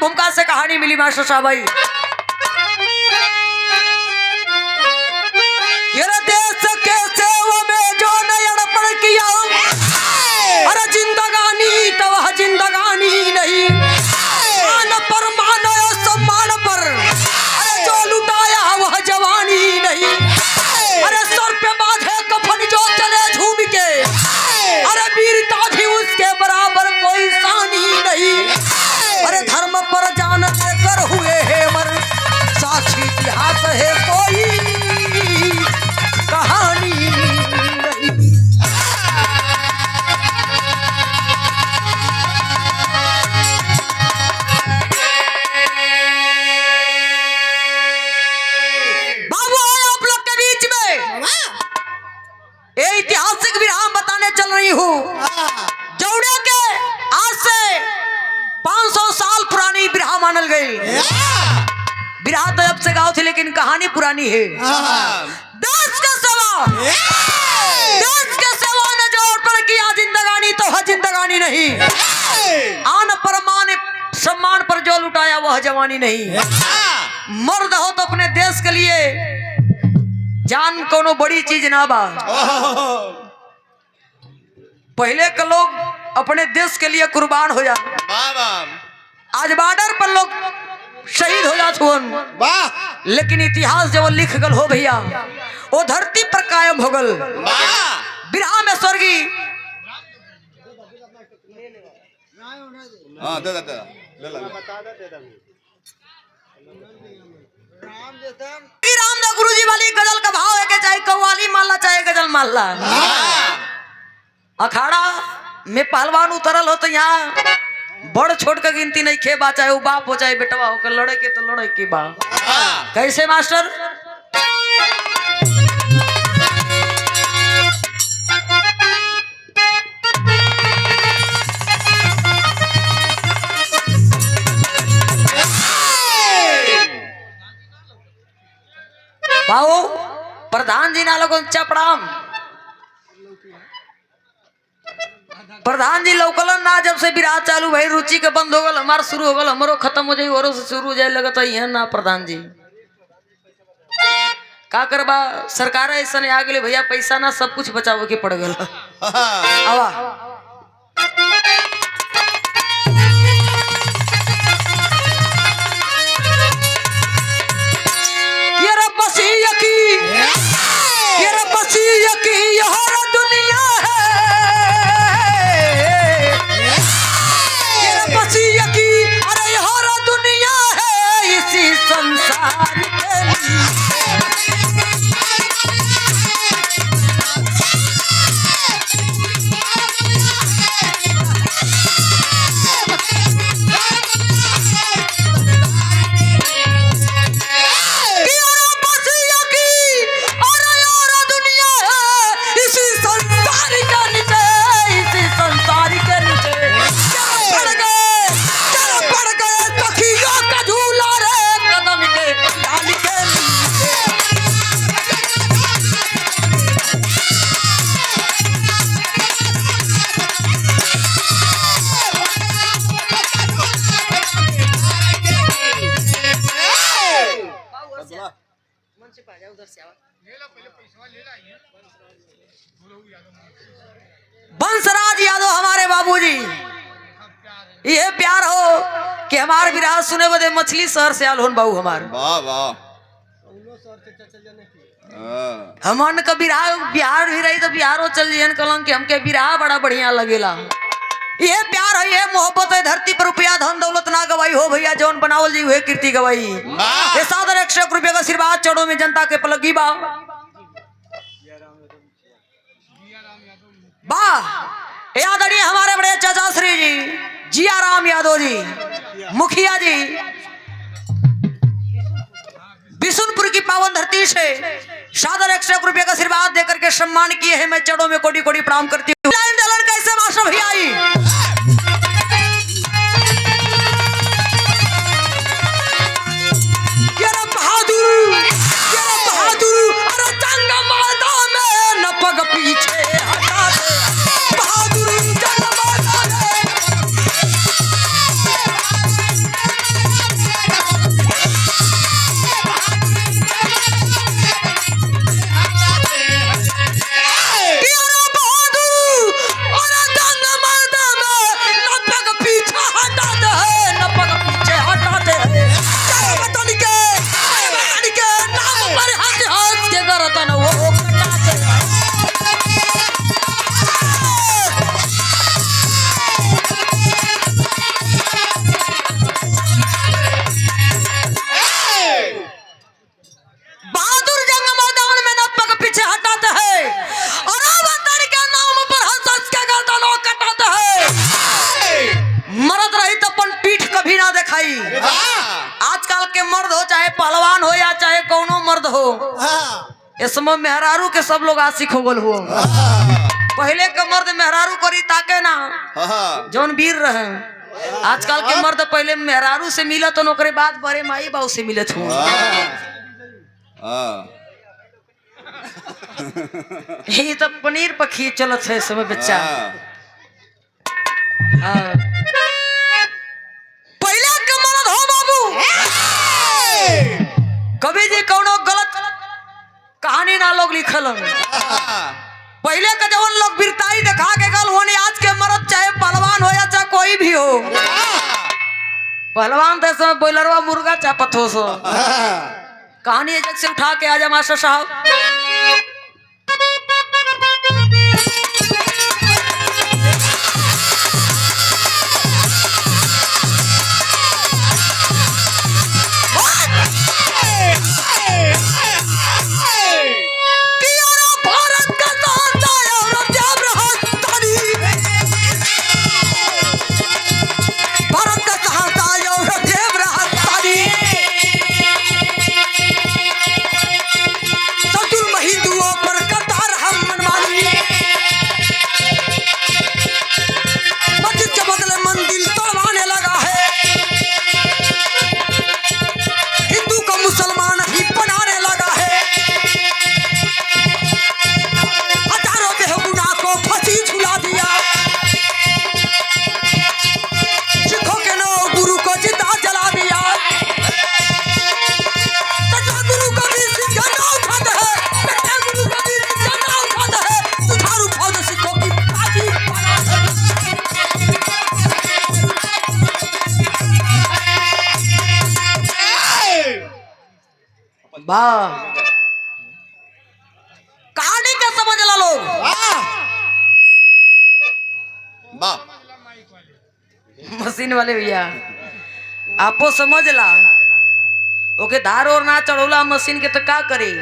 भूमिका से कहानी मिली मास्टर साहब भाई। देश के सेवा में जो ने अड़पण किया, अरे जिंदगानी तो वह जिंदगानी नहीं, मान पर मान सम्मान पर, अरे जो लुटाया वह जवानी नहीं। अरे सर पे बांधे कफन जो चले झूम के, अरे वीरता भी उसके बराबर कोई शानी नहीं। अरे धर्म पर जान देकर हुए है मर, साक्षी इतिहास है कोई कहानी नहीं। बाबू आए आप लोग के बीच में ये ऐतिहासिक विराम बताने चल रही हूँ। जौड़े के आज से 500 साल पुरानी बिरहा मानल गई। बिरहा तो अब से गाँव थी लेकिन कहानी पुरानी है। देश के सेवा, देश के सेवा ने जो अर्पण किया, जिंदगानी तो है जिंदगानी नहीं, आन पर मान सम्मान पर जो लुटाया वह जवानी नहीं। मर्द हो तो अपने देश के लिए जान कोनो बड़ी चीज ना बा। पहले के लोग अपने देश के लिए कुर्बान हो जा, आज बॉर्डर पर लोग शहीद हो जात हुन, लेकिन इतिहास जब लिख गल हो भैया वो धरती पर कायम हो गल। बिरहा में स्वर्गीय राम गुरु जी वाली गजल का भाव है कि चाहे कव्वाली माला चाहे गजल माला। अखाड़ा में पहलवान उतरल हो तो यहाँ बड़ छोट का गिनती नहीं खेबा, चाहे वो बाप हो चाहे बेटवा हो, लड़े के तो लड़े के बा। कैसे मास्टर? बाबू प्रधान जी ना लोगों चपड़ाम, प्रधान जी लौकलन ना जब से बिरहा चालू भाई, रुचि के बंद हो गल, हमार शुरू हो गल, हमरो खत्म हो जाए, औरों से शुरू हो जाए लगता है ना। प्रधान जी का करबा, सरकार ऐसा नहीं आ गई भैया, पैसा ना सब कुछ बचाव के पड़ गल। आवा बंसराज यादव हमारे बाबूजी, ये प्यार हो कि हमारे विराज सुने बदे मछली शहर से आल होन बाबू हमार। वाह वाह, हमन का बिहार भी रही तो बिहारो चल जियन कलंग के हमके बिरहा बड़ा बढ़िया लगेला। ये प्यार है, ये मोहब्बत है, धरती पर रुपया धन दौलत ना गवाई हो भैया, जौन बनावल जी हुए कीर्ति गवाई। ये सादर 100 रुपये का आशीर्वाद चढ़ो में जनता के पलगी बा। वाह, याद आदरणीय हमारे बड़े चाचा श्री जी जिया राम यादव जी मुखिया जी बिशुनपुर की पावन धरती से सादर 100 रुपये का आशीर्वाद देकर के सम्मान किए हैं। मैं चढ़ो में कोटि कोटि प्रणाम करती हूँ। कैसे मास्टर भैया आई के मर्द हो चाहे पहलवान हो या चाहे कौनो मर्द हो, इसमें मेहरारू के सब लोग आशिक हो गल हो। पहले के मर्द मेहरारू करी ताके ना जौन वीर रहे। आजकल के मर्द पहले मेहरारू से मिलत तो नौकरी बाद बड़े माई बाबू से मिलत हो। ये तो पनीर पखी चलत है समय बच्चा। पहले के मर्द हो बाबू, कभी जी कौनो गलत कहानी ना लोग लिखल। पहले का जवन लोग बिरताई दिखा के गल होनी, आज के मर्द चाहे पहलवान हो या चाहे कोई भी हो, पहलवान तो समय बॉयलरवा मुर्गा चापत हो सो। कहानी जग से उठा के आजा मास्टर साहब। कहानी क्या समझ ला लोग। मशीन वाले भैया आपो समझ ला। ओके धार और ना चढ़ोला मशीन के तो का करे।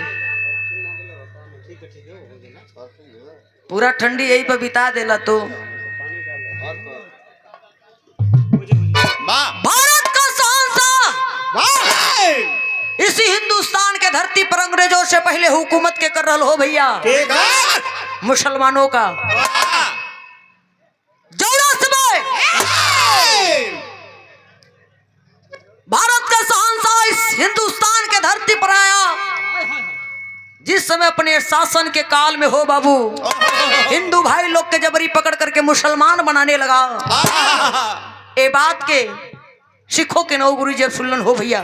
पूरा ठंडी यही पे बिता देला तो। भारत का सांसद इसी हिंदुस्तान के धरती पर अंग्रेजों से पहले हुकूमत के कर रहा हो भैया मुसलमानों का। भारत का शहंशाह इस हिंदुस्तान के धरती पर आया जिस समय अपने शासन के काल में हो बाबू, हिंदू भाई लोग के जबरी पकड़ करके मुसलमान बनाने लगा। ए बात के सिखों के नौ गुरु जब सुनलन हो भैया,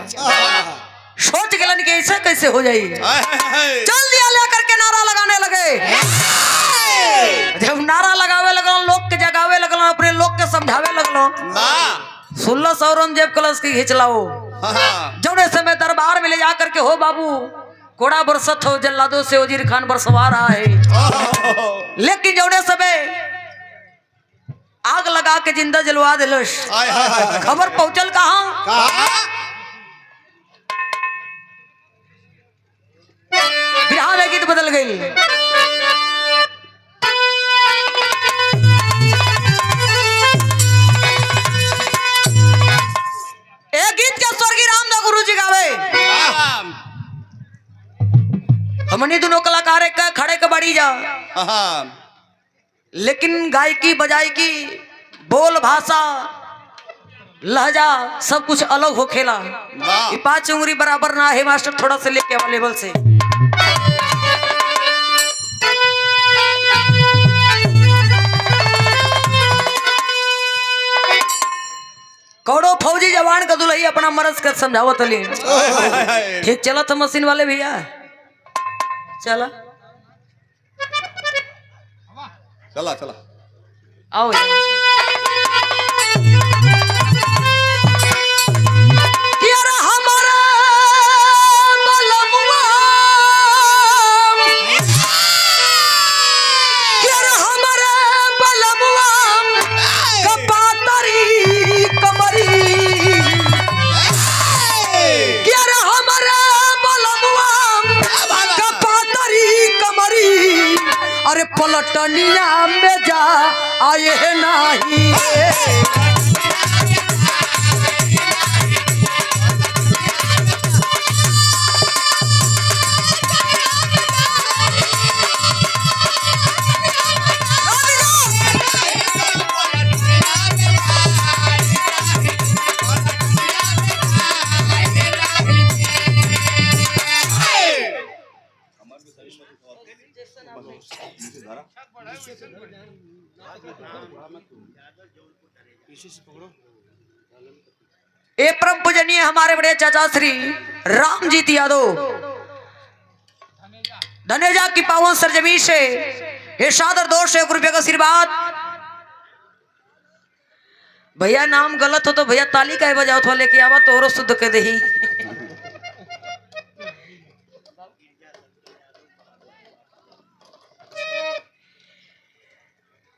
सोच गलन के ऐसे कैसे हो जाए। चल दिया लेकर के नारा लगाने लगे। जब नारा लगावे लगल, लोग के जगावे लगल, अपने लोग के समझावे लगलो। 16 औरंगजेब कलश की खिंचलाओ जौने समय दरबार में ले जाकर के हो बाबू कोड़ा बरसत हो, जल्लादों से वजीर खान बरसवा रहा है। लेकिन जौने समय आग लगा के जिंदा जलवा दिलस। खबर पहुंचल कहाँ? बिहार में गीत बदल गई। एक गीत के स्वर्गीय रामदास गुरु जी गावे। हमनी दोनों कलाकार एक खड़े के बड़ी जा, लेकिन गायकी बजायकी बोल भाषा लहजा सब कुछ अलग हो खेला। 5 उंगली बराबर ना है मास्टर, थोड़ा से लेके वाले लेवल से। कौड़ो फौजी जवान का दुल्ही अपना मरज कर समझावत ली। ठीक चला था मशीन वाले भैया, चला चला चला आओ। अरे पलटनिया में जा आए नहीं। ये परम पूजनीय हमारे बड़े चाचा श्री रामजीत यादव धनेजा की पावन सरजमी से ये सादर दोष 1 रुपये का आशीर्वाद। भैया नाम गलत हो तो भैया ताली का बजाओ थोड़ा लेके आवा तो शुद्ध के दही।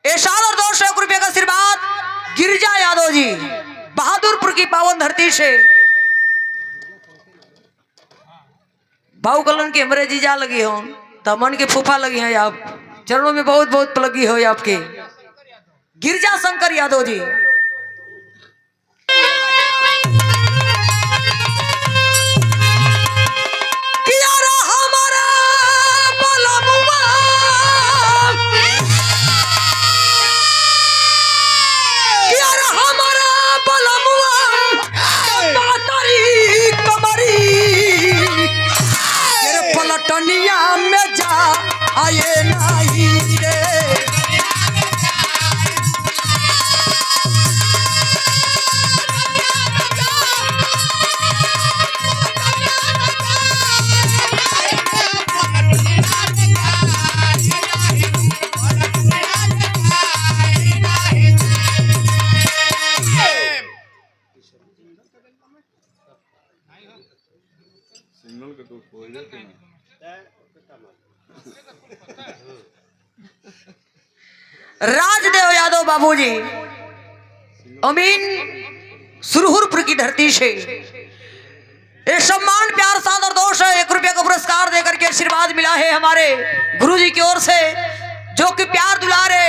ये सादर दोष 1 रुपये का आशीर्वाद गिरिजा यादव जी बहादुरपुर की पावन धरती से भाऊ कलन की हमरे जीजा लगी हो तमन के फूफा लगी है आप चरणों में बहुत बहुत लगी हो आपके गिरजा शंकर यादव जी। पलटनिया में जा आए नहीं रे सिग्नल के तो कोई नहीं राजदेव यादव बाबूजी अमीन सुरहुरपुर की धरती से ये सम्मान प्यार सादर दोष 1 रुपये का पुरस्कार देकर के आशीर्वाद मिला है हमारे गुरुजी की ओर से जो कि प्यार दुलारे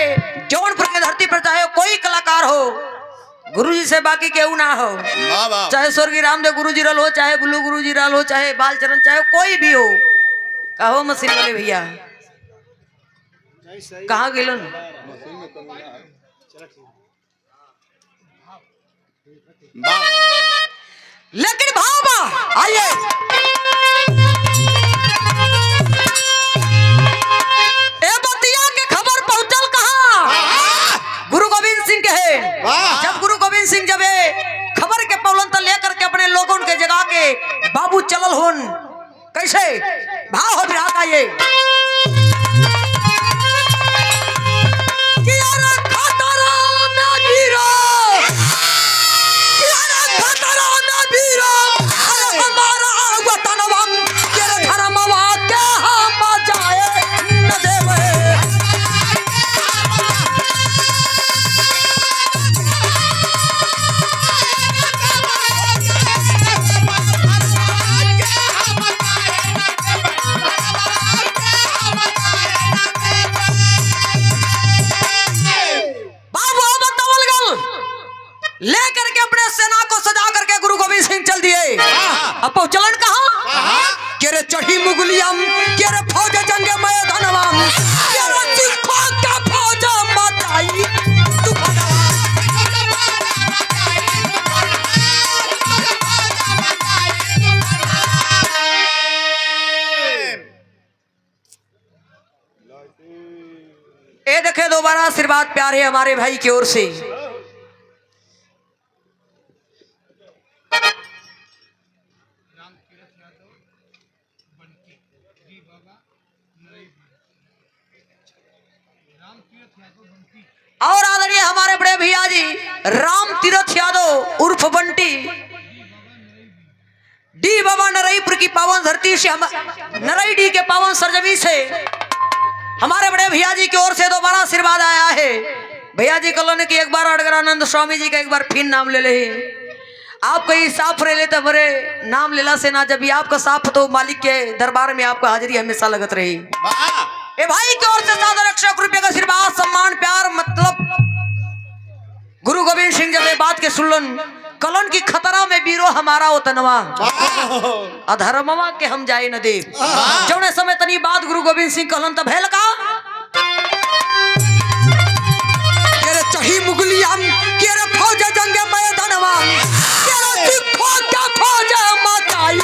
जौनपुर की धरती पर चाहे कोई कलाकार हो गुरुजी से बाकी केहू ना हो चाहे स्वर्गीय रामदेव गुरुजी रल हो चाहे बुल्लू गुरुजी रल हो चाहे बालचरण चाहे कोई भी हो कहो मशीन वाले भैया कहाँ गिलो लेकिन भाबा आइए ए बतिया के खबर पहुंचल कहाँ गुरु गोविंद सिंह के है जब गुरु गोविंद सिंह जब खबर के पौलन तो लेकर के अपने लोगों के जगा के बाबू चलल होन कैसे भाव हो बिहार का ये लेकर के अपने सेना को सजा करके गुरु गोविंद सिंह चल दिए। अब पहुंचलन कहाँ के रे चढ़ी मुगलियम के रे फौज जंगे मैदानवा के रे सिखों का फौज मचाई ये देखे दोबारा आशीर्वाद प्यार है हमारे भाई की ओर से। और आदरणीय हमारे बड़े भैया जी राम तीरथ यादव उर्फ बंटी डी बाबा नरईपुर की पावन धरती से नरई डी के पावन सरजमी से हमारे बड़े भैया जी की ओर से दोबारा आशीर्वाद आया है। भैया जी कलोनी की एक बार अड़गरानंद स्वामी जी का एक बार फिर नाम ले ले आप कहीं साफ रह लेते बड़े नाम लेला से ना जब भी आपका साफ तो मालिक के दरबार में आपका हाजिरी हमेशा लगत रही। ए भाई की ओर से 7 रुपये का आशीर्वाद सम्मान प्यार मतलब गुरु गोविंद सिंह जब ये बात के सुनलन कलन की खतरा में बीरो हमारा ओ तनवा अधर्मवा के हम जाए न देव जौने समय तनी बात गुरु गोविंद सिंह कहलन तब भेल का केरे चढ़ी मुगलिया केरे फौज जंगे मैदानवा केरे सिखों का फौज मचाई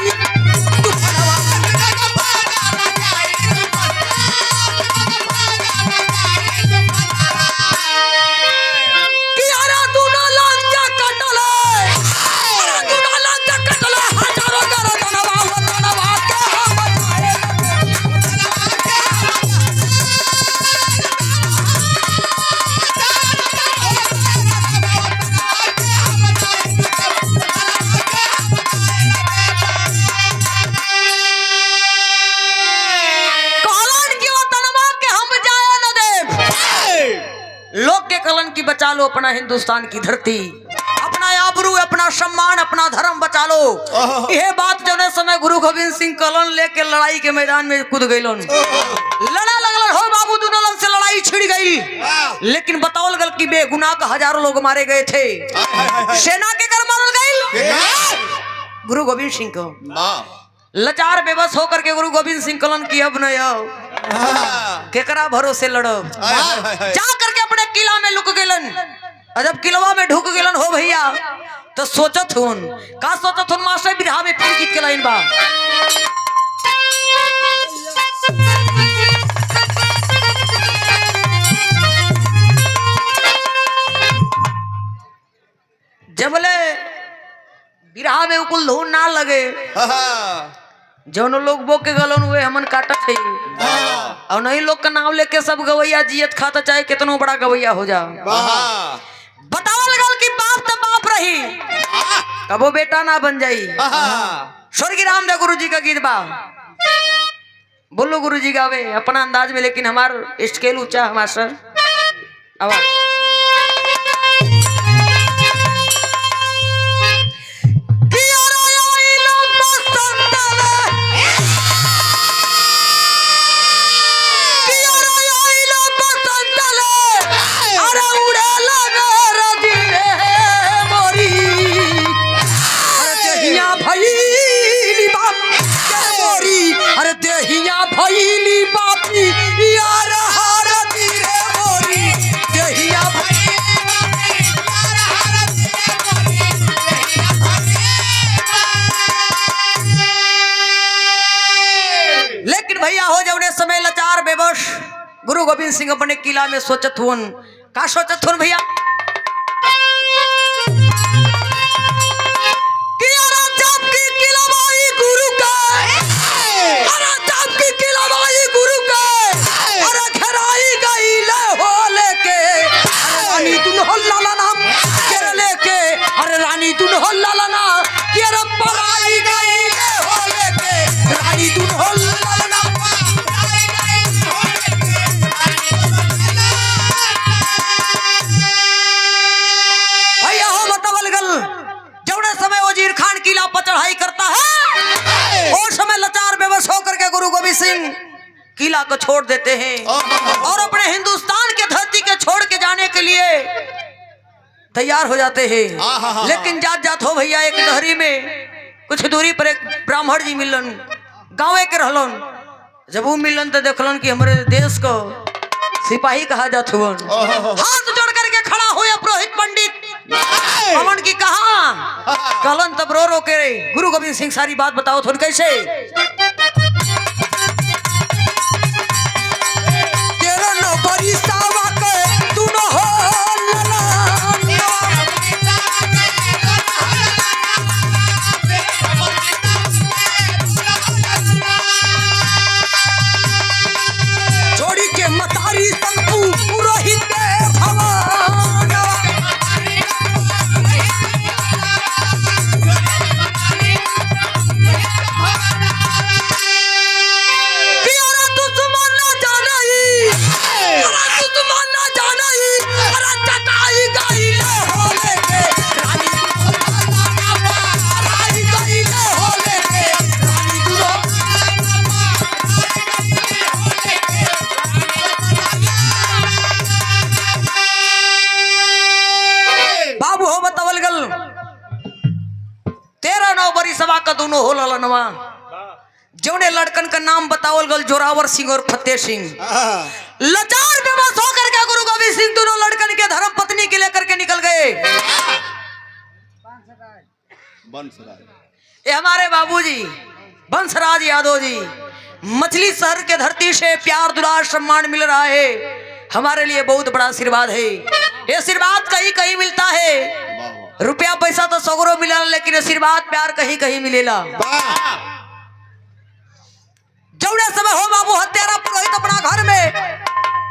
लो अपना हिंदुस्तान की धरती, अपना आबरू, अपना सम्मान, अपना धर्म बचा लो। यह बात जने समय गुरु गोविंद सिंह कलन लेके लड़ाई के मैदान में कूद गइलन। लड़ा लगल हो बाबू, दोनों लंग से लड़ाई छिड़ गई। लेकिन बताओल गल कि बेगुनाह का हजारों लोग मारे गए थे। सेना के कर मारल गई गुरु गोविंद सिंह को। लाचार बेबस होकर के गुरु गोविंद सिंह कलन की अब नहीं आओ केकरा भरोसे लड़ब। जा करके अपने किला में लुक गेलन। जब किलवा में ढुक गेलन हो भैया तो सोचत हुन का सोचत हुन मास्टर बिरहा में फिर गीत के लाइन बा। जबले बिरहा में उकुल धुन ना लगे जौन लोग बोक के गलन हुए हमन काटत है और नहीं लोग का नाम लेके सब गवैया जियत खाता चाहे कितनो बड़ा गवैया हो जा। बताओ लगल कि बाप तो बाप रही कबो बेटा ना बन जाई। स्वर्गीय रामदेव गुरु जी का गीत बा, बोलो गुरु जी गावे अपना अंदाज में, लेकिन हमार स्केल ऊंचा हमार सर आवाज। गुरु गोविंद सिंह अपने किला में सोचत हुन का सोचत हुन भैया सिंह किला को छोड़ देते हैं और अपने हिंदुस्तान के धरती के छोड़ के जाने के लिए तैयार हो जाते हैं। लेकिन जात जात हो भैया एक नहरी में कुछ दूरी पर एक ब्राह्मण जी मिलन, गाँव के रहलन। जब वो मिलन तो देखलन कि हमारे देश को सिपाही कहा जात हुआ। हाथ जोड़ करके खड़ा हुए पुरोहित पंडित अमन की कहा कहलन, तब रो रो के गुरु गोविंद सिंह सारी बात बताओ थोड़ी कैसे। सभा का दोनों हो ललनवा जौने लड़कन का नाम बतावल गल जोरावर सिंह और फतेह सिंह। लाचार बेबस होकर के गुरु गोविंद सिंह दोनों लड़कन के धर्म पत्नी के लेकर के निकल गए। ये हमारे बाबूजी बंसराज यादव जी, मछली शहर के धरती से प्यार दुलार सम्मान मिल रहा है, हमारे लिए बहुत बड़ा आशीर्वाद है। ये आशीर्वाद कहीं कहीं मिलता है, रुपया पैसा तो सगरो मिला, लेकिन आशीर्वाद प्यार कहीं कहीं मिलेला। जौड़े समय हो बाबू हत्यारा पुरोहित अपना घर में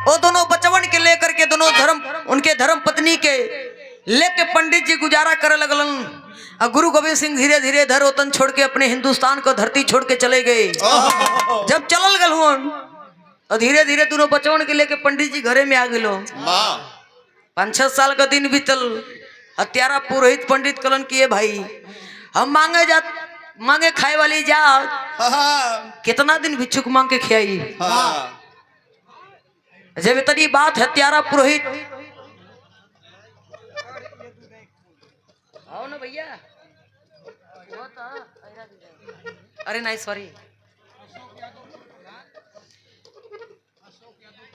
वो दोनों बचवन के लेकर के दोनों धर्म उनके धर्म पत्नी के लेके पंडित जी गुजारा करे लगलन। गुरु गोविंद सिंह धीरे धीरे धर वतन छोड़ के अपने हिंदुस्तान को धरती छोड़ के चले गए। जब चलल गल धीरे धीरे दोनों बचवन के लेके पंडित जी घरे में आ गए। 5-6 साल का दिन बीतल। हत्यारा पुरोहित पंडित कलन किए भाई हम मांगे खाए वाली जा कितना दिन भिक्षुक मांग के खियाई। जब इतनी बात हत्यारा पुरोहित आओ ना भैया। अरे नहीं सॉरी।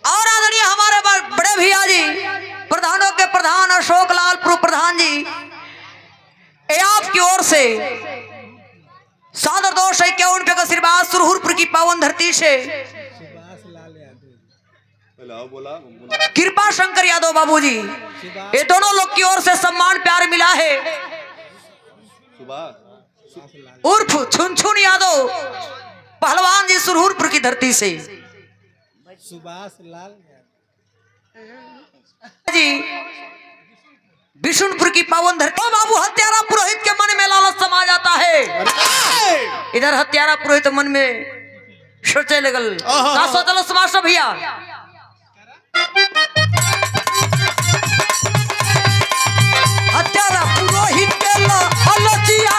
और आदरणीय हमारे बड़े भैया जी प्रधानों के प्रधान अशोक लाल प्रधान जी ये आपकी ओर से सादर 251 रुपये का आशीर्वाद सुरहुरपुर की पावन धरती से बोला कृपा शंकर यादव बाबूजी ये दोनों लोग की ओर से सम्मान प्यार मिला है। उर्फ छुनछुन यादव पहलवान जी सुरहुरपुर की धरती से सुभाष लाल जी बिशुनपुर की पावन धरती। बाबू हत्यारा पुरोहित के मन में लालच समा जाता है। इधर हत्यारा पुरोहित मन में सोचे लगल का सोचल समाज से भैया हत्यारा पुरोहित के अलचिया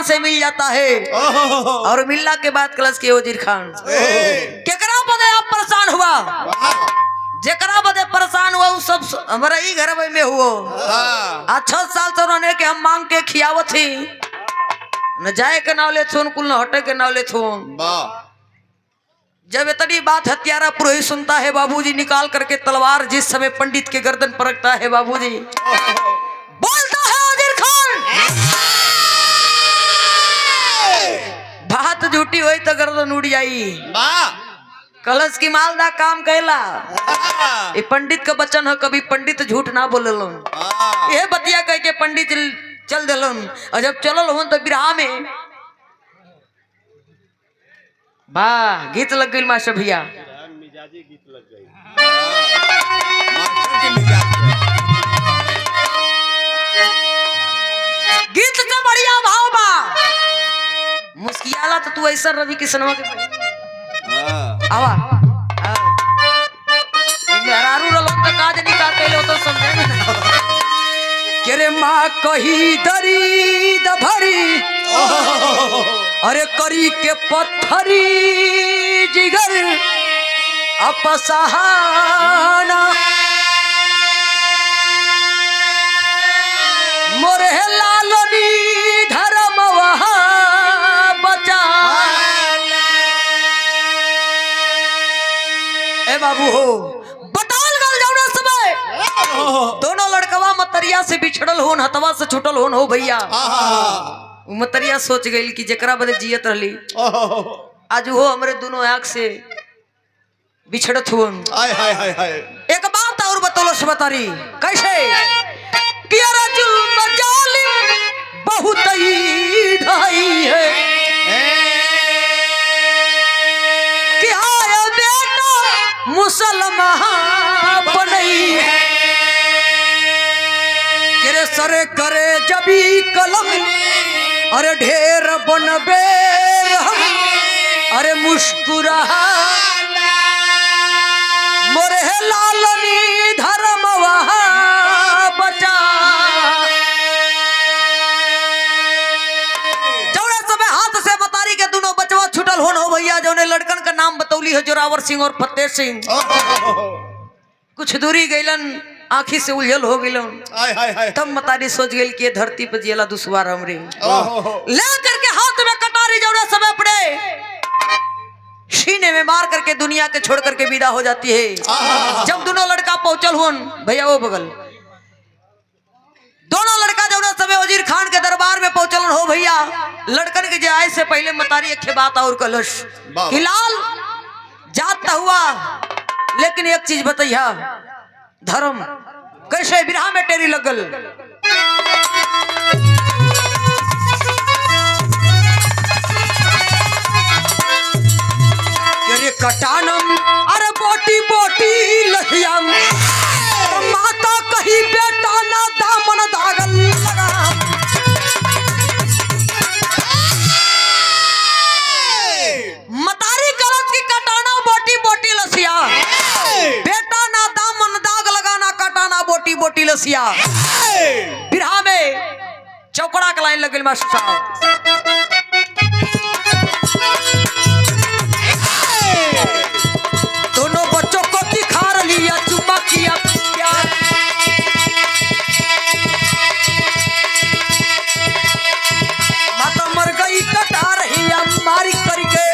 से मिल जाता है। और मिलना के बाद कलश के वजीर खान केकरा बदे आप परेशान हुआ जेकरा बदे परेशान हुआ वो सब हमारा ही घर में हुआ। 6 साल से उन्होंने के हम मांग के खियावत थी न जाए के नाव ले थोन कुल न हटे के नाव ले थोन। जब इतनी बात हत्यारा पुरोहित सुनता है बाबूजी निकाल करके तलवार जिस समय पंडित के गर्दन पर रखता है बाबूजी बोलता है वजीर खान बात झूठी हुई तो गर्दन उड़ जाई। कलश की मालदा काम कैला ये पंडित का बचन है कभी पंडित झूठ ना बोलेलन। ये बतिया कह के पंडित चल दिलन और जब चलल हो तो बिरहा में वाह गीत लग गई मास्टर भैया मिजाजी गीत लग गई। गीत का बढ़िया भाव बा मुस्कियाला तो तू ऐसा रवि किशनवा के आवा मेहरारू रलन त काज नहीं का कैले तो समझे में के रे मां कही दरी दभरी अरे करी के पत्थरी जिगर अपसहाना मोरे लालनी धर्म वहा बचा। ए बाबू हो बताल गल जाऊना समय दोनों लड़कवा मतरिया से बिछड़ल होन हतवा से छुटल होन हो भैया। मतरिया सोच गई कि जेकरा बदे जियत रहली आज वो हमरे दोनों आंख से बिछड़त हुन। एक बात और बतौलस बतारी कैसे पियरा जुल्म जालिम बहुत ही ढाई है कि आया बेटा मुसलमान बनई तेरे सरे करे जबी कलम अरे ढेर बनबे अरे मुस्कुरा मोरे लालनी धर्म वहा बचा। जौने समय हाथ से बतारी के दोनों बचवा छुटल होन हो भैया जौने लड़कन का नाम बतौली है जोरावर सिंह और फतेह सिंह। कुछ दूरी गईलन आँखी से उलझल हो गईलन तब मतारी सोच गई कि धरती पर जियला दुश्वार हमरे ले करके हाथ में कटारी जौने समय पड़े सीने में मार करके दुनिया के छोड़ करके विदा हो जाती है। जब दोनों लड़का पहुंचल हुन भैया वो बगल, दोनों लड़का जब ना समय वजीर खान के दरबार में पहुंचल हो भैया, लड़कन के जाए से पहले मतारी एक बात और कलश कि लाल जाता हुआ, लेकिन एक चीज बताइया धर्म कैसे बिरहा में टेरी लगल। अरे कटानम अरे बोटी बोटी लहियम, माता कही बेटा ना दामन दागल लगा। मतारी करत की कटाना बोटी बोटी लसिया, बेटा ना दामन दाग लगाना कटाना बोटी बोटी लसिया। बिरहा में चौकड़ा के लाइन लगल मास्टर साहब। दोनों बच्चों को दिखा लिया चुम्मा किया प्यार, माता मर गई कटा रही मारी करके।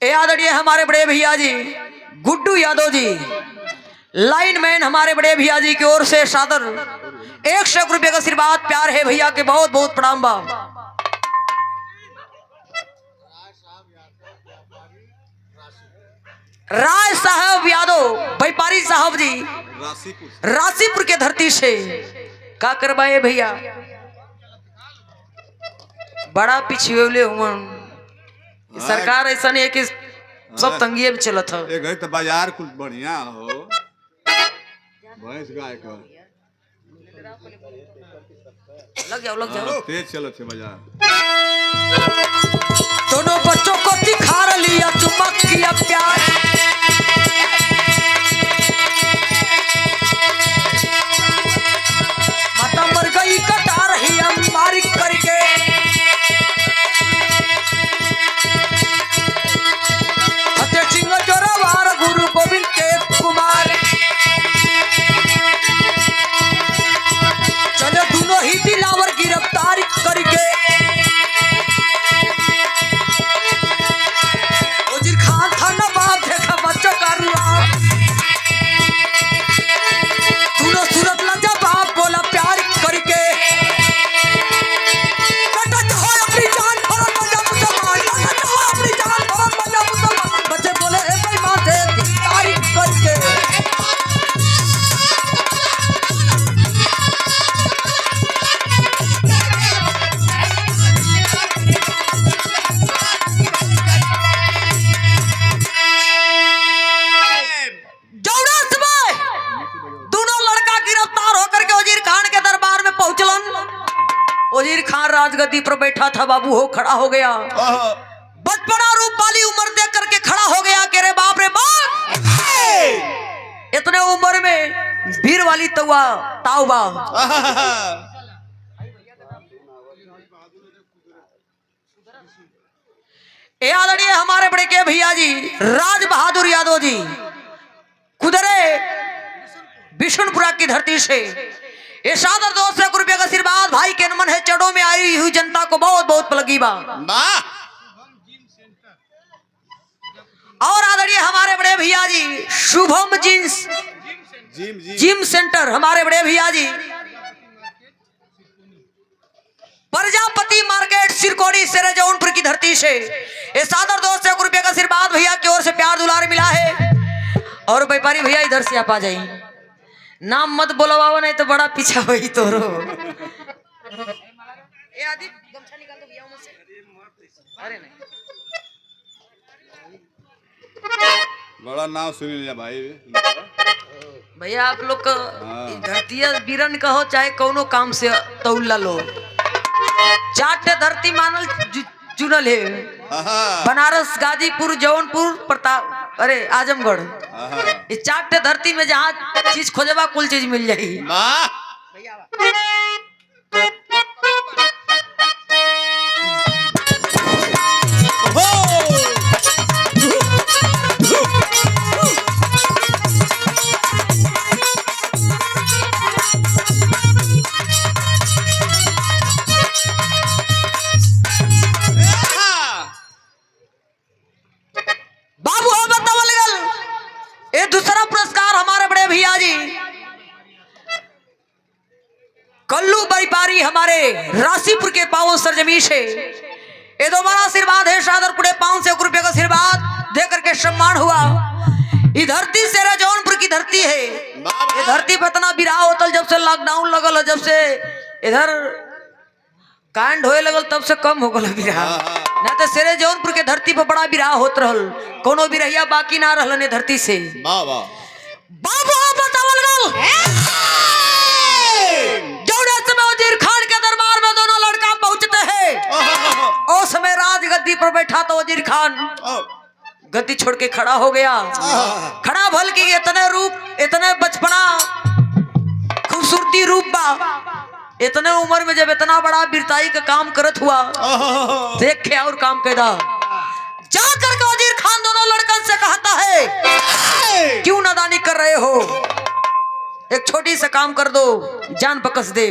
आदरणीय हमारे बड़े भैया जी गुड्डू यादव जी, लाइन मैन हमारे बड़े भैया जी की ओर से सादर 100 रुपये का आशीर्वाद प्यार है भैया के, बहुत बहुत प्रणाम बा। राय साहब यादव व्यापारी साहब जी राशीपुर के धरती से का करवाए भैया, बड़ा पिछले हुआ सरकार ऐसा नहीं है कि सब तंगिए में चलत है। एक तो बाजार कुछ बढ़िया हो, भैंस गाय का लग जाओ तेज चलत है बाजार। दोनों बच्चों को दिखा लिया चुम्मा किया प्यार, माता मर गई कटा रही हम मारी करके। फतेह सिंह जोरावर गुरु गोविंद के कुमार, चले दोनों ही दिलावर गिरफ्तार करके। वजीर खान था नवाब देखा बच्चों का रुआ, दोनों सूरत लजा बाप बोला प्यार करके। कटा चाहो अपनी जान फरत बजा मुसलमान, कटा चाहो अपनी जान फरत बजा मुसलमान, बच्चे बोले ए भाई मां से तारीफ करके। वजीर खान राजगद्दी पर बैठा था, बाबू हो खड़ा हो गया, बचपना रूप वाली उम्र देख करके खड़ा हो गया कि रे बाप रे बाप, इतने उम्र में वीर वाली तवा ताऊबा। आदरणीय हमारे बड़े के भैया जी राज बहादुर यादव जी कुदरे बिशुनपुरा की धरती से ये सादर 200 रुपये का आशीर्वाद भाई के मन है, चढ़ों में आई हुई जनता को बहुत बहुत लगी बा। और आदरणीय हमारे बड़े भैया जी शुभम जिम सेंटर हमारे बड़े भैया जी, प्रजापति मार्केट सिरकोड़ी से जौनपुर की धरती से ये सादर 200 रुपये का आशीर्वाद भैया की ओर से प्यार दुलार मिला है। और व्यापारी भैया इधर से आप आ जाइए, नाम मत बोलवाओ नहीं तो बड़ा पीछा हुई तोरो। ए आदि गमछा निकाल दो भैया मुझसे। अरे नहीं बड़ा नाम सुन लिया भाई भैया, आप लोग का धरतीय बीरन कहो चाहे कोनो काम से तौला लो, चाटे धरती मानल चुनल है, बनारस गाजीपुर जौनपुर प्रताप अरे आजमगढ़, इस चाटे धरती में जहाँ चीज खोजबा कुल चीज मिल जाएगी। राशीपुर के पावन सरजमी से ये दो बड़ा आशीर्वाद है। शादरपुरे 500 रुपये का आशीर्वाद दे करके सम्मान हुआ। ये धरती से जौनपुर की धरती है। ये धरती पे इतना विराह होतल जब से लॉकडाउन लगल है, जब से इधर कांड होए लगल तब से कम हो गल विराह। ना तो सेरे जौनपुर के धरती पे बड़ा विराह होत रहल, कोनो विरहिया बाकी ना रहल धरती से। बाबू बतावल गल जौने समय वजीर खान के दरबार में दोनों लड़का पहुंचते हैं, उस समय राजगद्दी पर बैठा तो वजीर खान गद्दी छोड़ के खड़ा हो गया। खड़ा भल की इतने रूप, इतने बचपना, खूबसूरती रूप बा, इतने उम्र में जब इतना बड़ा वीरताई का काम करत हुआ, देख के और काम कैदा। जाकर के वजीर खान दोनों लड़कन से कहता है क्यों नादानी कर रहे हो, एक छोटी सा काम कर दो, जान बकस दे।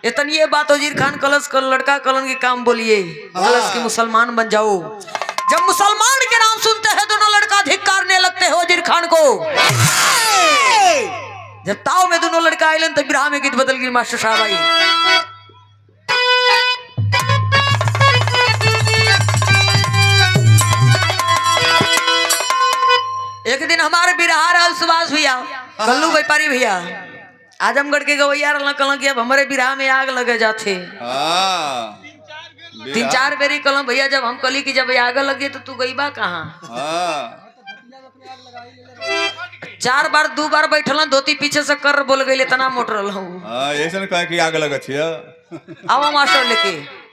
इतनी ये बात वजीर खान कलश कर लड़का कलन के काम बोलिए, कलश के मुसलमान बन जाओ। जब मुसलमान के नाम सुनते हैं दोनों लड़का धिक्कारने लगते हैं वजीर खान को। जब ताव में दोनों लड़का आए तब बिरहा में गीत बदल गई। मास्टर साहब आई एक दिन हमारे बिरहा रहल सुभाष भैया, कल्लू व्यापारी भैया, आजमगढ़ के गवैया रहल कल कि अब हमारे बिरहा में आग लगे जाते। 3-4 बेरी कल भैया, जब हम कली की जब आग लगे तो तू गई बा कहाँ। 4 बार 2 बार बैठल धोती पीछे से कर बोल गई इतना मोट रहा हूँ। ऐसा कहे कि आग लगा छिया। आओ मास्टर लेके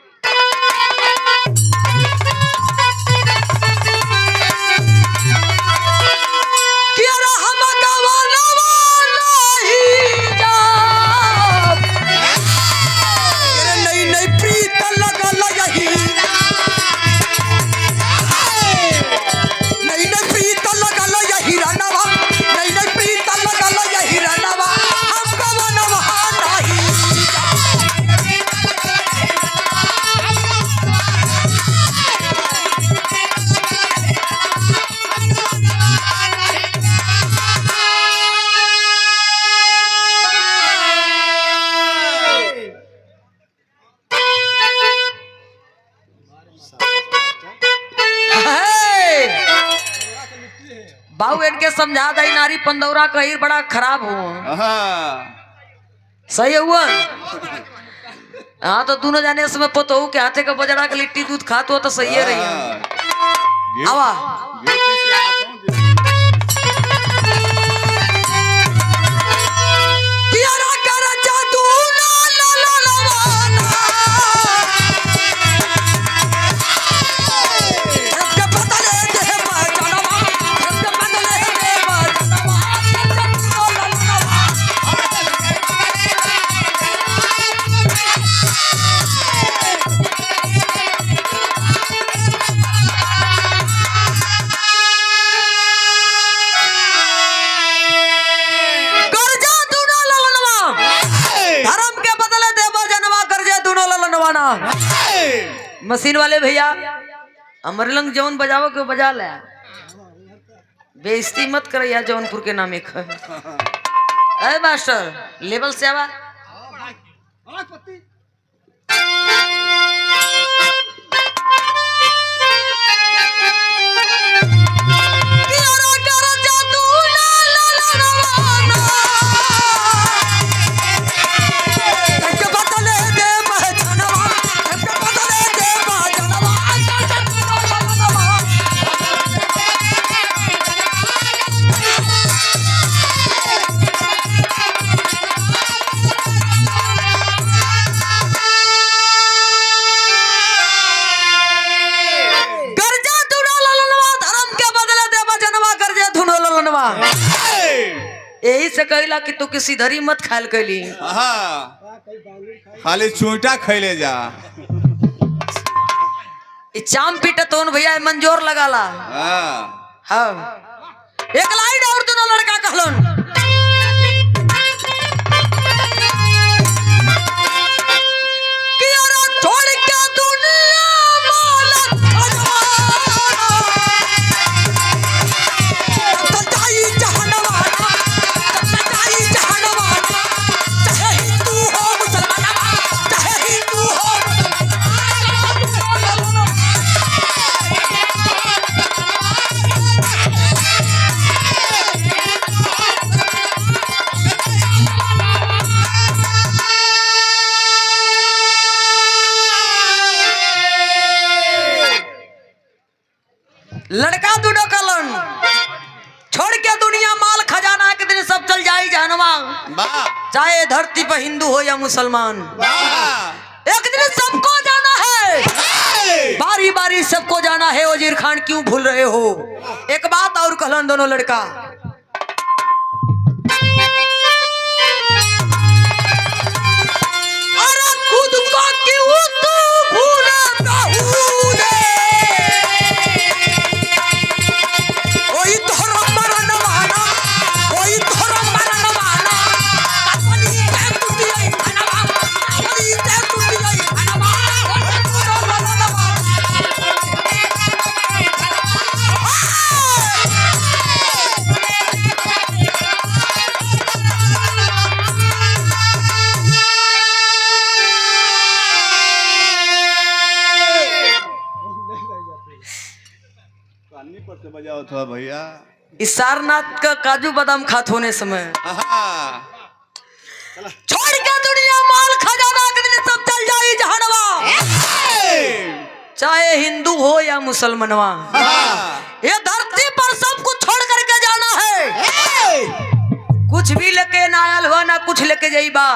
बाबू इनके समझा दई नारी पंदौरा कहीं बड़ा खराब हो। सही हुआ। हाँ तो दोनों जाने इसमें पतो के हाथे का बजड़ा के लिट्टी दूध खात हो तो सही है रही। आवा मशीन वाले भैया हमारे लंग जौन बजावो के बजा ले, बेइज्जती मत करिया जौनपुर के नाम एक है। मास्टर लेवल से आवा। यही से कहला कि तू किसी धरी मत खायल कैली, खाली चूंटा खैले जा। चाम पीटे तो भैया मंजोर लगाला। हाँ एक लाइन और दोनों लड़का कहलन लड़का दुडो कलन छोड़ के दुनिया माल खजाना के दिन सब चल जाई जानवा, चाहे धरती पर हिंदू हो या मुसलमान, एक दिन सबको जाना है, बारी बारी सबको जाना है। वजीर खान क्यों भूल रहे हो? एक बात और कहलन दोनों लड़का, अरे खुद को क्यों तू भूलता हूँ रे, वही तोहरा मरनवाना, वही तोहरा मरनवाना, अपनी ते टूटी खनवा, अपनी ते टूटी खनवा, तोहरा मरनवाना। कानी पर से बजाओ था भैया। इस सारनाथ का काजू बादाम खात होने समय छोड़ के दुनिया माल खजाना के दिन सब चल जाई जहनवा, चाहे हिंदू हो या मुसलमानवा, ये धरती पर सब कुछ छोड़ करके जाना है। कुछ भी लेके ना आयल हुआ ना कुछ लेके जाइबा।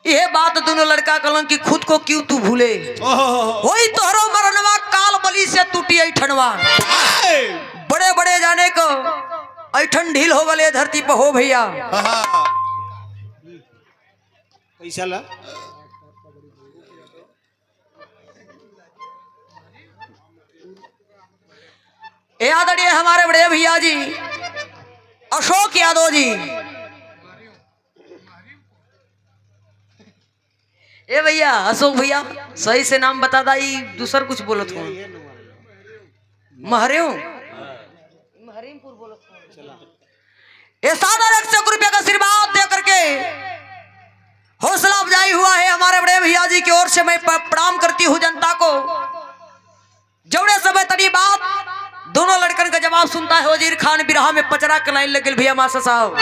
यह बात दोनों लड़का कहलन कि खुद को क्यों तू भूले, वही तोहरो मरनवा काल बली से टूटी ऐठनवा। बड़े बड़े जाने को ऐठन ढील हो गले धरती पर हो भैया। पैसा ला आदरणीय हमारे बड़े भैया जी अशोक यादव जी, ए भैया अशोक भैया सही से नाम बता दा, दूसर कुछ बोलत हो महरे महरीमपुर बोलत हो। ये 7,100 रुपये का आशीर्वाद दे करके हौसला अफजाई हुआ है हमारे बड़े भैया जी की ओर से। मैं प्रणाम करती हूँ जनता को। जौड़े समय तड़ी बात दोनों लड़कन का जवाब सुनता है वजीर खान बिरहा में पचरा के लाइन लगे भैया मास्टर साहब।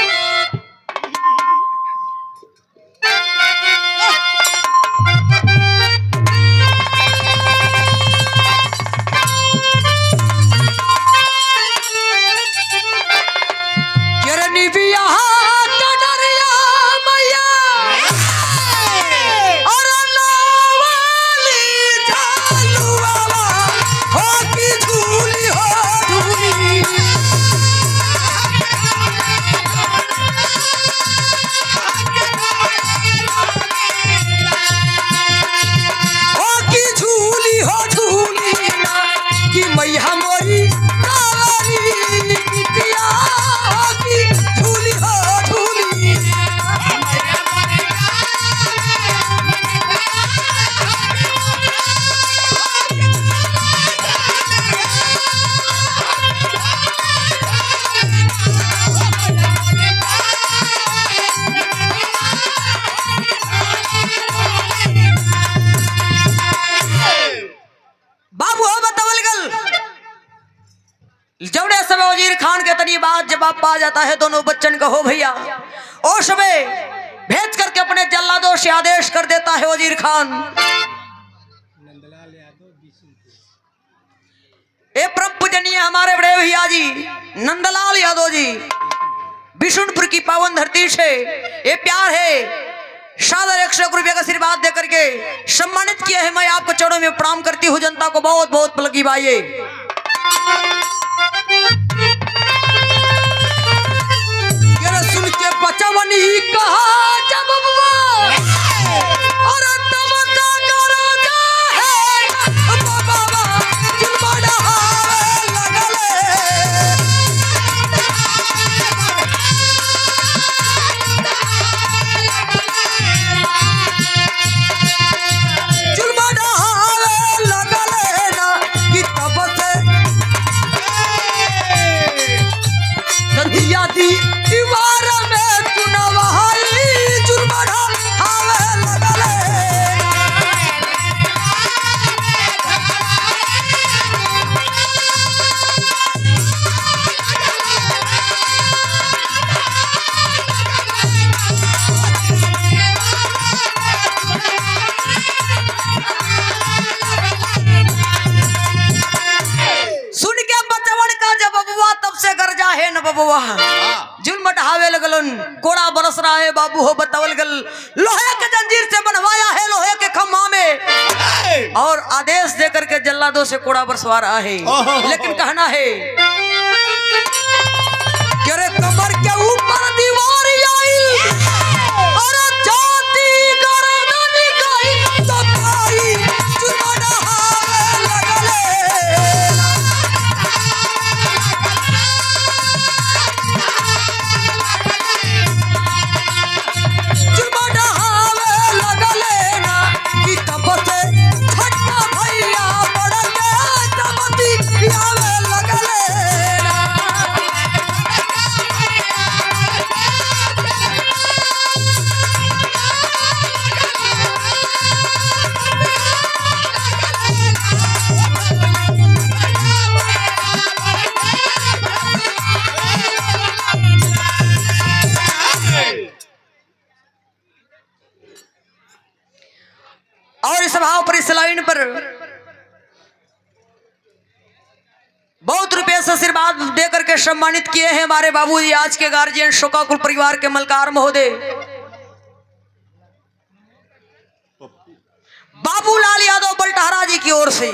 जौड़े समय वजीर खान के तनी बात जवाब पा जाता है दोनों बच्चन का हो भैया। और समय भेज करके अपने जल्लादों से आदेश कर देता है वजीर खान, नंदलाल यादव बिशुनपुर। ए परम पूजनीय हमारे बड़े भैया जी नंदलाल यादव जी बिशुनपुर की पावन धरती से ये प्यार है 7,100 रुपये का आशीर्वाद दे करके सम्मानित किया है। मैं आपको चरणों में प्रणाम करती हूँ। जनता को बहुत बहुत पलकी भाई। सुन के बचवनी कहा जब और दीवार में तू नवाई बबुआ जुल्म ढावे लगलन कोड़ा बरस रहा है बाबू हो बतावल गल लोहे के जंजीर से बनवाया है लोहे के खम्भा में और आदेश देकर के जल्लादों से कोड़ा बरसवा रहा है लेकिन कहना है कि अरे कमर के ऊपर दीवार आई अरे जाति गर्दन गई तो भाई जुल्म ढावे लगले और इस भाव पर इस लाइन पर बहुत रुपए से आशीर्वाद देकर के सम्मानित किए हैं हमारे बाबूजी आज के गार्जियन शोकाकुल परिवार के मलकार महोदय बाबूलाल यादव बलटहरा जी की ओर से।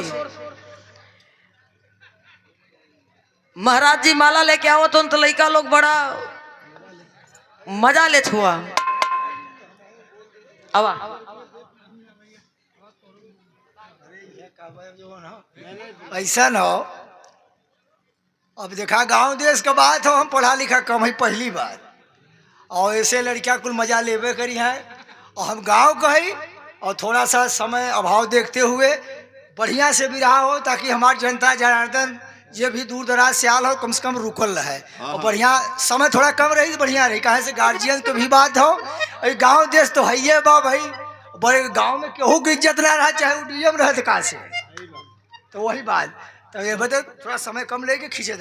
महाराज जी माला लेके आओ तो लड़का लोग बड़ा मजा ले छुआ आवा ऐसा न हो। अब देखा गांव देश का बात हो, हम पढ़ा लिखा कम है पहली बार और ऐसे लड़कियां कुल मजा लेवे करी हैं और हम गांव कही और थोड़ा सा समय अभाव देखते हुए बढ़िया से भी रहा हो ताकि हमारी जनता जनार्दन ये भी दूर दराज से आल हो कम से कम रुकल रहे और बढ़िया समय थोड़ा कम रही तो बढ़िया रही कहे से गार्जियन के भी बात हो। गांव देश तो है ये बा भाई, बड़े गांव में केहू की इज्जत ना रहा चाहे वो डीएम रहे कहा से, तो वही बात। तो ये बता थोड़ा समय कम लेके खींचे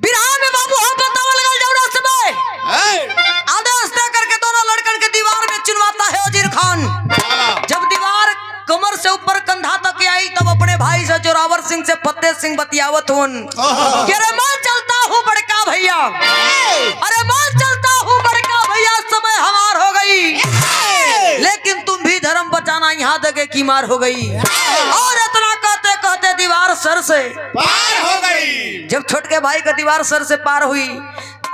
बिरहा में बाबू हम बतावा लगा जौना समय आदेश दे करके दोनों लड़कन के दीवार में चुनवाता है वजीर खान। जब दीवार कमर से ऊपर कंधा तक आई तब अपने भाई से जोरावर सिंह से फतेह सिंह बतियावत हुन। अरे मैं चलता हूँ बड़का भैया, अरे मैं चलता हूँ बड़का भैया, समय हमार हो गई लेकिन तुम भी धर्म बचाना यहाँ तक की मार हो गई। और इतना कहते कहते दीवार सर से पार हो गई। जब छोटके भाई का दीवार सर से पार हुई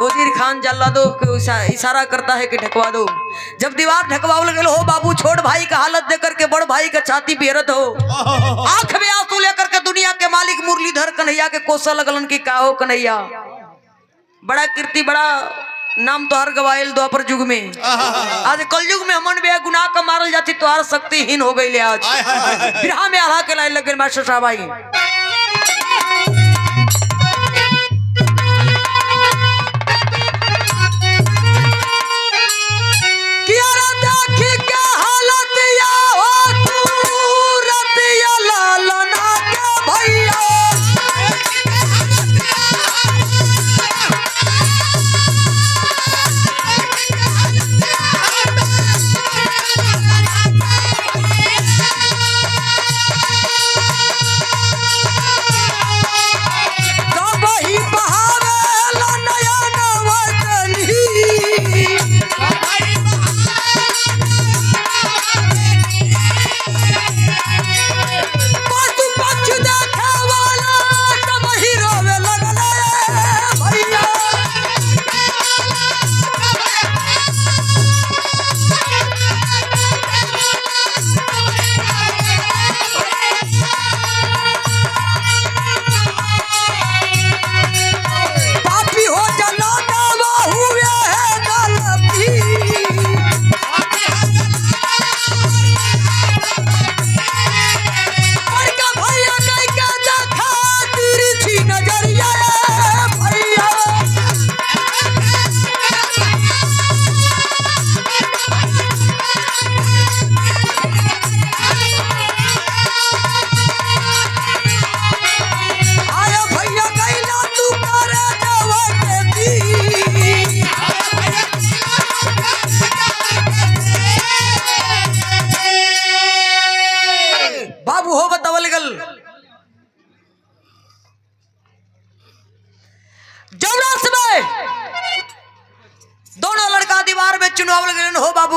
वजीर खान जल्लादों को इशारा करता है कि ढकवा दो। जब दीवार ढकवावल गए हो बाबू छोट भाई का हालत देकर के बड़ भाई का छाती बेरत हो, आंख में आंसू लेकर के दुनिया के मालिक मुरलीधर कन्हैया के कोसा लगलन की का हो कन्हैया, बड़ा कीर्ति बड़ा नाम तोहर गवाइल द्वापर युग में, आज कलयुग में हमन बे गुनाह का मारल जाती तोहर शक्तिहीन हो गई ले। आज बिरहा में आल्हा के लाइन लगे मास्टर साहब आई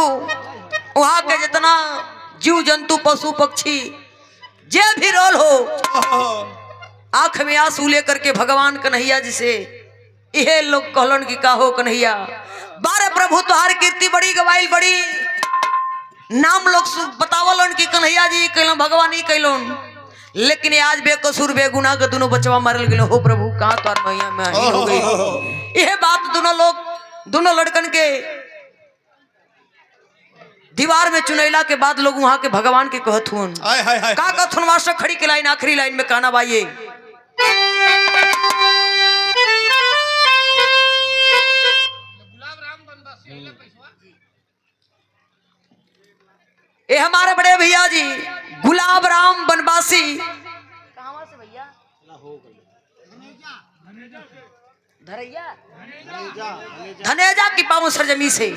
बाबू वहां के जितना जीव जंतु पशु पक्षी जे भी रोल हो आंख में आंसू लेकर के भगवान कन्हैया जी से यह लोग कहलन कि काहो कन्हैया बारे प्रभु तुहार कीर्ति बड़ी गवाइल बड़ी नाम लोग बतावलन कि कन्हैया जी कैलन भगवान ही कैलन, लेकिन आज बेकसूर बेगुनाह के दोनों बचवा मारल गेलो। हो प्रभु कहाँ तुहार मैया में हानि हो गई। यह बात दोनों लड़कन के दीवार में चुनैला के बाद लोग वहां के भगवान के कहत हुन का कहथुन मास्टर खड़ी के लाइन आखिरी लाइन में कहना बाइये ये हमारे बड़े भैया जी गुलाब राम बनवासी कहां से भैया धनेजा की पावन सरजमी से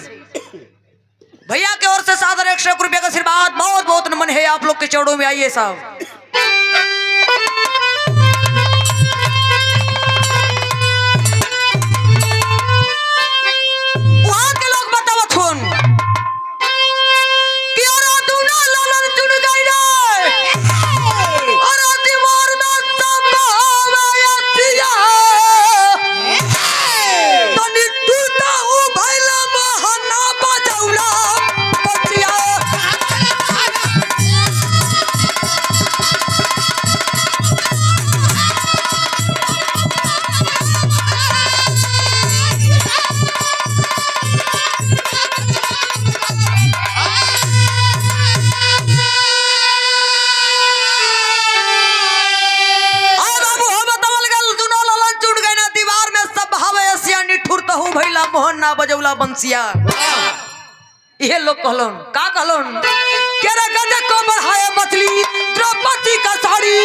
भैया की ओर से सादर 100 रुपये का आशीर्वाद बहुत बहुत नमन है आप लोग के चरणों में। आइए साहब वहां के लोग बतावत हुन कि अरे दूना लालन चुन गई रे अरे दीवार में सब आवायतिया तनी टूटा उ भइला महना बजौला बचिया। मोहन बजौला बंसिया ये लोग कहलन का कहलन के रे गजे को बढ़ाए मछली द्रौपदी का साड़ी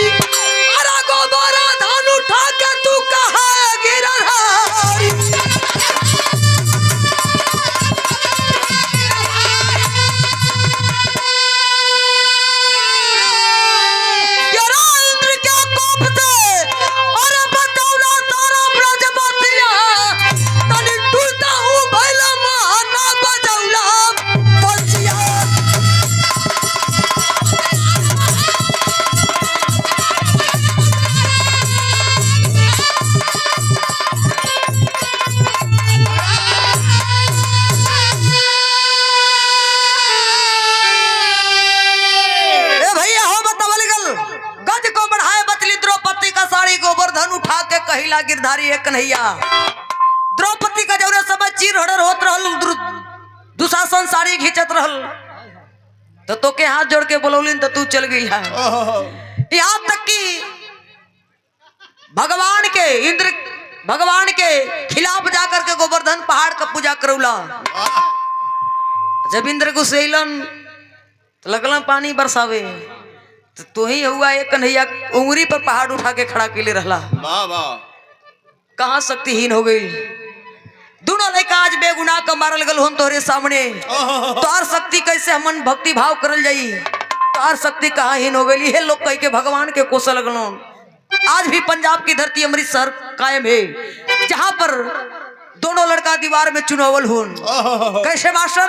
अरे गोबरा धान उठा के तू कहां गिरा धारी के रे इंद्र के कोप से अरे बतौला तारा ब्रजवतिया तनी टूटा हूं भैला महाना बजौला बंसिया। ए भैया हो बतावल गल गज को बढ़ाए बचली द्रौपदी का साड़ी गोवर्धन उठा के कहिला गिरधारी है कन्हैया। द्रौपदी का जौरे समय चीर हड़र होत रहल दुशासन साड़ी खींचत रहल तो के हाथ जोड़ के बोलौलिन तो तू चल गई है। यहाँ तक कि भगवान के इंद्र भगवान के खिलाफ जाकर के गोवर्धन पहाड़ का पूजा करौला। जब इंद्र गुस्सैलन तो लगलन पानी बरसावे तो तू ही हुआ एक कन्हैया उंगली पर पहाड़ उठा के खड़ा के लिए रहला। वाह वाह कहाँ शक्तिहीन हो गई। दोनों लड़का आज बेगुनाह का मारल गल हम तोहरे सामने तोहार शक्ति कैसे हमन भक्ति भाव करल जाई तोहार शक्ति कहाँ हीन हो गई। ये लोग कह के भगवान के कोसल लगलो। आज भी पंजाब की धरती अमृतसर कायम है जहां पर दोनों लड़का दीवार में चुनावल हुन। कैसे मास्टर